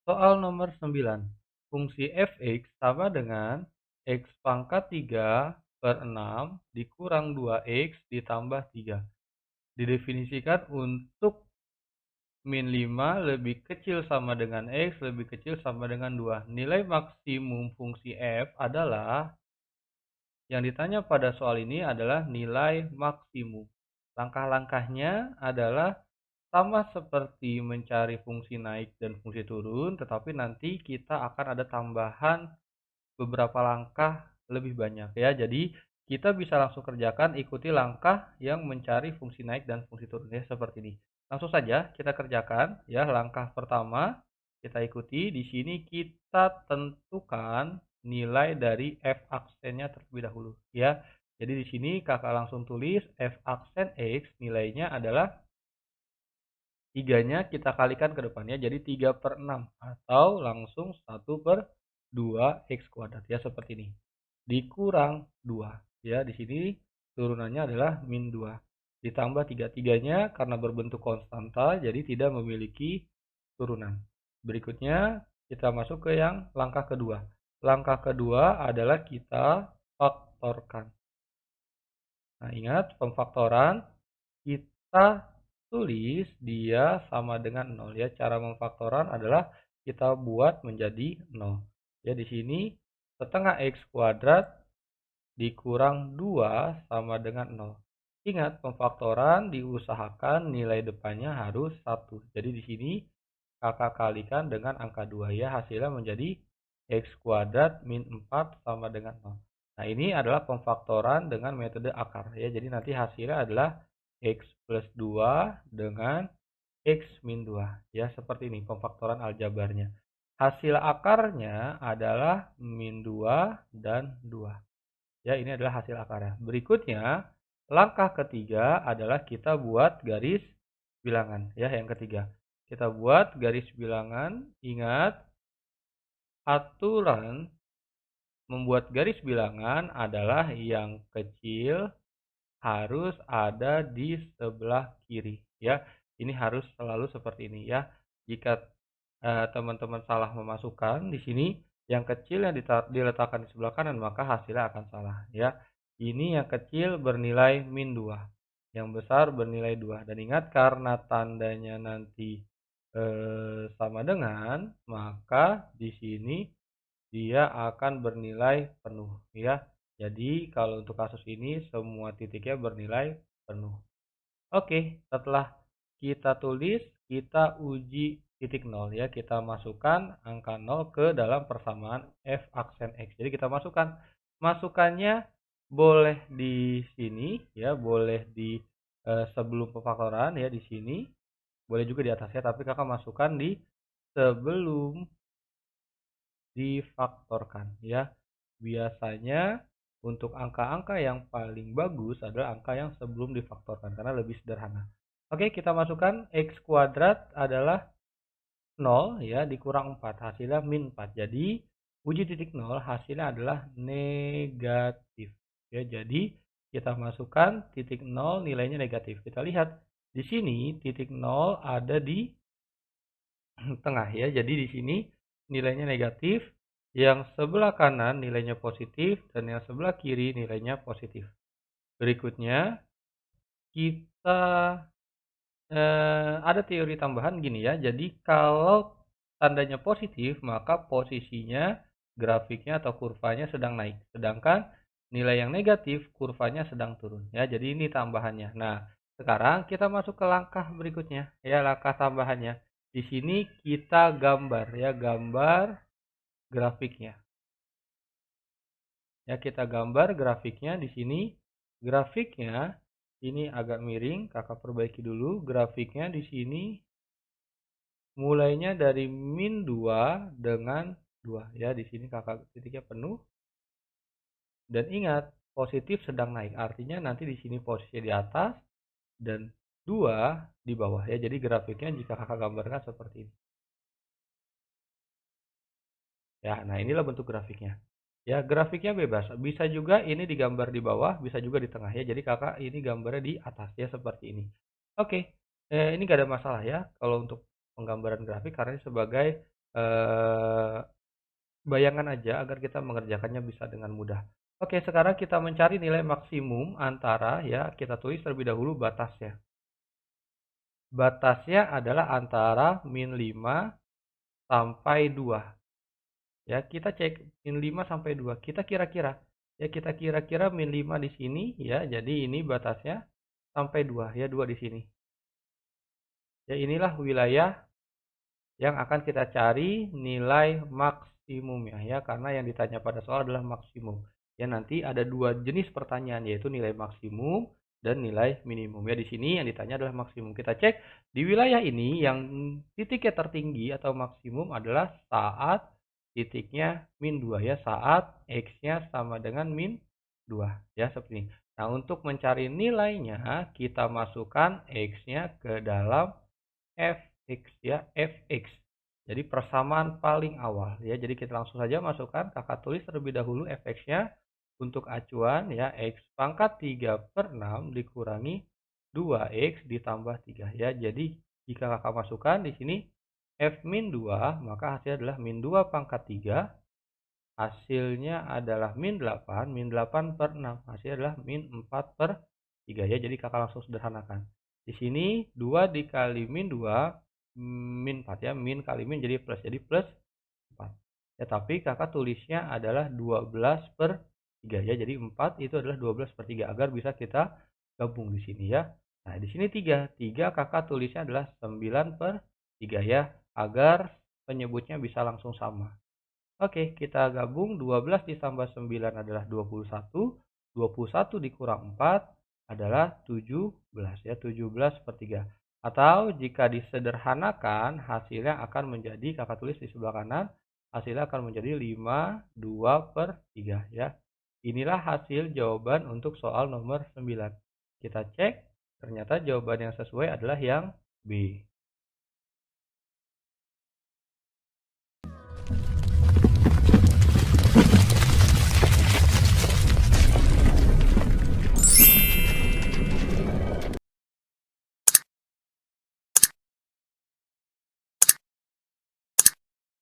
Soal nomor 9. Fungsi f(x) sama dengan x pangkat 3/6 dikurang 2x ditambah 3. Didefinisikan untuk min 5 lebih kecil sama dengan x lebih kecil sama dengan 2. Nilai maksimum fungsi f adalah, yang ditanya pada soal ini adalah nilai maksimum. Langkah-langkahnya adalah sama seperti mencari fungsi naik dan fungsi turun, tetapi nanti kita akan ada tambahan beberapa langkah lebih banyak ya. Jadi kita bisa langsung kerjakan, ikuti langkah yang mencari fungsi naik dan fungsi turun ya, seperti ini. Langsung saja kita kerjakan ya. Langkah pertama kita ikuti. Di sini kita tentukan nilai dari f aksennya terlebih dahulu ya. Jadi di sini kakak langsung tulis f aksen x nilainya adalah 3-nya kita kalikan ke depannya jadi 3/6 atau langsung 1/2x² ya, seperti ini. Dikurang 2 ya, di sini turunannya adalah min 2. Ditambah 3. 3-nya karena berbentuk konstanta jadi tidak memiliki turunan. Berikutnya kita masuk ke yang langkah kedua. Langkah kedua adalah kita faktorkan. Nah, ingat pemfaktoran kita tulis dia sama dengan 0 ya. Cara memfaktoran adalah kita buat menjadi 0. Ya, di sini setengah x kuadrat dikurang 2 sama dengan 0. Ingat, pemfaktoran diusahakan nilai depannya harus 1. Jadi di sini kakak kalikan dengan angka 2 ya. Hasilnya menjadi x kuadrat min 4 sama dengan 0. Nah, ini adalah pemfaktoran dengan metode akar ya. Jadi nanti hasilnya adalah x plus 2 dengan x min 2 ya, seperti ini pemfaktoran aljabarnya. Hasil akarnya adalah min 2 dan 2 ya. Ini adalah hasil akarnya. Berikutnya langkah ketiga adalah kita buat garis bilangan ya. Yang ketiga kita buat garis bilangan. Ingat, aturan membuat garis bilangan adalah yang kecil harus ada di sebelah kiri ya. Ini harus selalu seperti ini ya. Jika teman-teman salah memasukkan di sini yang kecil yang diletakkan di sebelah kanan, maka hasilnya akan salah ya. Ini yang kecil bernilai min 2, yang besar bernilai 2. Dan ingat, karena tandanya nanti sama dengan, maka di sini dia akan bernilai penuh ya. Jadi kalau untuk kasus ini semua titiknya bernilai penuh. Oke, setelah kita tulis, kita uji titik 0 ya. Kita masukkan angka 0 ke dalam persamaan f aksen x. Jadi kita masukkan. Masukannya boleh di sini ya, boleh di sebelum pemfaktoran ya, di sini. Boleh juga di atasnya, tapi kakak masukkan di sebelum difaktorkan ya. Biasanya untuk angka-angka yang paling bagus adalah angka yang sebelum difaktorkan karena lebih sederhana. Oke, kita masukkan x kuadrat adalah 0 ya, dikurang 4, hasilnya min 4. Jadi uji titik 0 hasilnya adalah negatif ya. Jadi kita masukkan titik 0 nilainya negatif. Kita lihat di sini titik 0 ada di tengah ya. Jadi di sini nilainya negatif, yang sebelah kanan nilainya positif, dan yang sebelah kiri nilainya positif. Berikutnya kita ada teori tambahan gini ya. Jadi kalau tandanya positif, maka posisinya grafiknya atau kurvanya sedang naik. Sedangkan nilai yang negatif, kurvanya sedang turun ya. Jadi ini tambahannya. Nah, sekarang kita masuk ke langkah berikutnya ya, langkah tambahannya. Di sini kita gambar ya, gambar grafiknya. Ya, kita gambar grafiknya di sini. Grafiknya ini agak miring, kakak perbaiki dulu. Grafiknya di sini mulainya dari min 2 dengan 2 ya. Di sini kakak titiknya penuh. Dan ingat, positif sedang naik. Artinya nanti di sini posisinya di atas dan 2 di bawah ya. Jadi grafiknya jika kakak gambarkan seperti ini. Ya, nah inilah bentuk grafiknya. Ya, grafiknya bebas. Bisa juga ini digambar di bawah, bisa juga di tengah ya. Jadi kakak ini gambarnya di atas ya, seperti ini. Oke, ini gak ada masalah ya kalau untuk penggambaran grafik karena ini sebagai eee, bayangan aja agar kita mengerjakannya bisa dengan mudah. Oke, sekarang kita mencari nilai maksimum antara ya, kita tulis terlebih dahulu batasnya. Batasnya adalah antara -5 sampai 2. Ya, kita cek -5 sampai 2. Kita kira-kira -5 di sini ya, jadi ini batasnya sampai 2 ya, 2 di sini. Ya, inilah wilayah yang akan kita cari nilai maksimumnya ya, karena yang ditanya pada soal adalah maksimum. Ya, nanti ada dua jenis pertanyaan, yaitu nilai maksimum dan nilai minimum. Ya, di sini yang ditanya adalah maksimum. Kita cek di wilayah ini yang titiknya tertinggi atau maksimum adalah saat titiknya -2 ya, saat x-nya sama dengan -2 ya, seperti ini. Nah, untuk mencari nilainya kita masukkan x-nya ke dalam fx ya, fx. Jadi persamaan paling awal ya. Jadi kita langsung saja masukkan, kakak tulis terlebih dahulu fx-nya untuk acuan ya, x pangkat 3/6 dikurangi 2x ditambah 3 ya. Jadi jika kakak masukkan di sini f-2, maka hasilnya adalah -2 pangkat 3, hasilnya adalah -8, -8/6, hasilnya adalah -4/3 ya. Jadi kakak langsung sederhanakan. Di sini 2 dikali -2, -4 ya, min kali min jadi plus 4. Ya, tapi kakak tulisnya adalah 12/3 ya. Jadi 4 itu adalah 12/3 agar bisa kita gabung di sini ya. Nah, di sini 3. 3 kakak tulisnya adalah 9/3 ya, agar penyebutnya bisa langsung sama. Oke, kita gabung 12 ditambah 9 adalah 21, 21 dikurang 4 adalah 17 ya, 17/3. Atau jika disederhanakan hasilnya akan menjadi, kakak tulis di sebelah kanan, hasilnya akan menjadi 52/3 ya. Inilah hasil jawaban untuk soal nomor 9. Kita cek, ternyata jawaban yang sesuai adalah yang B.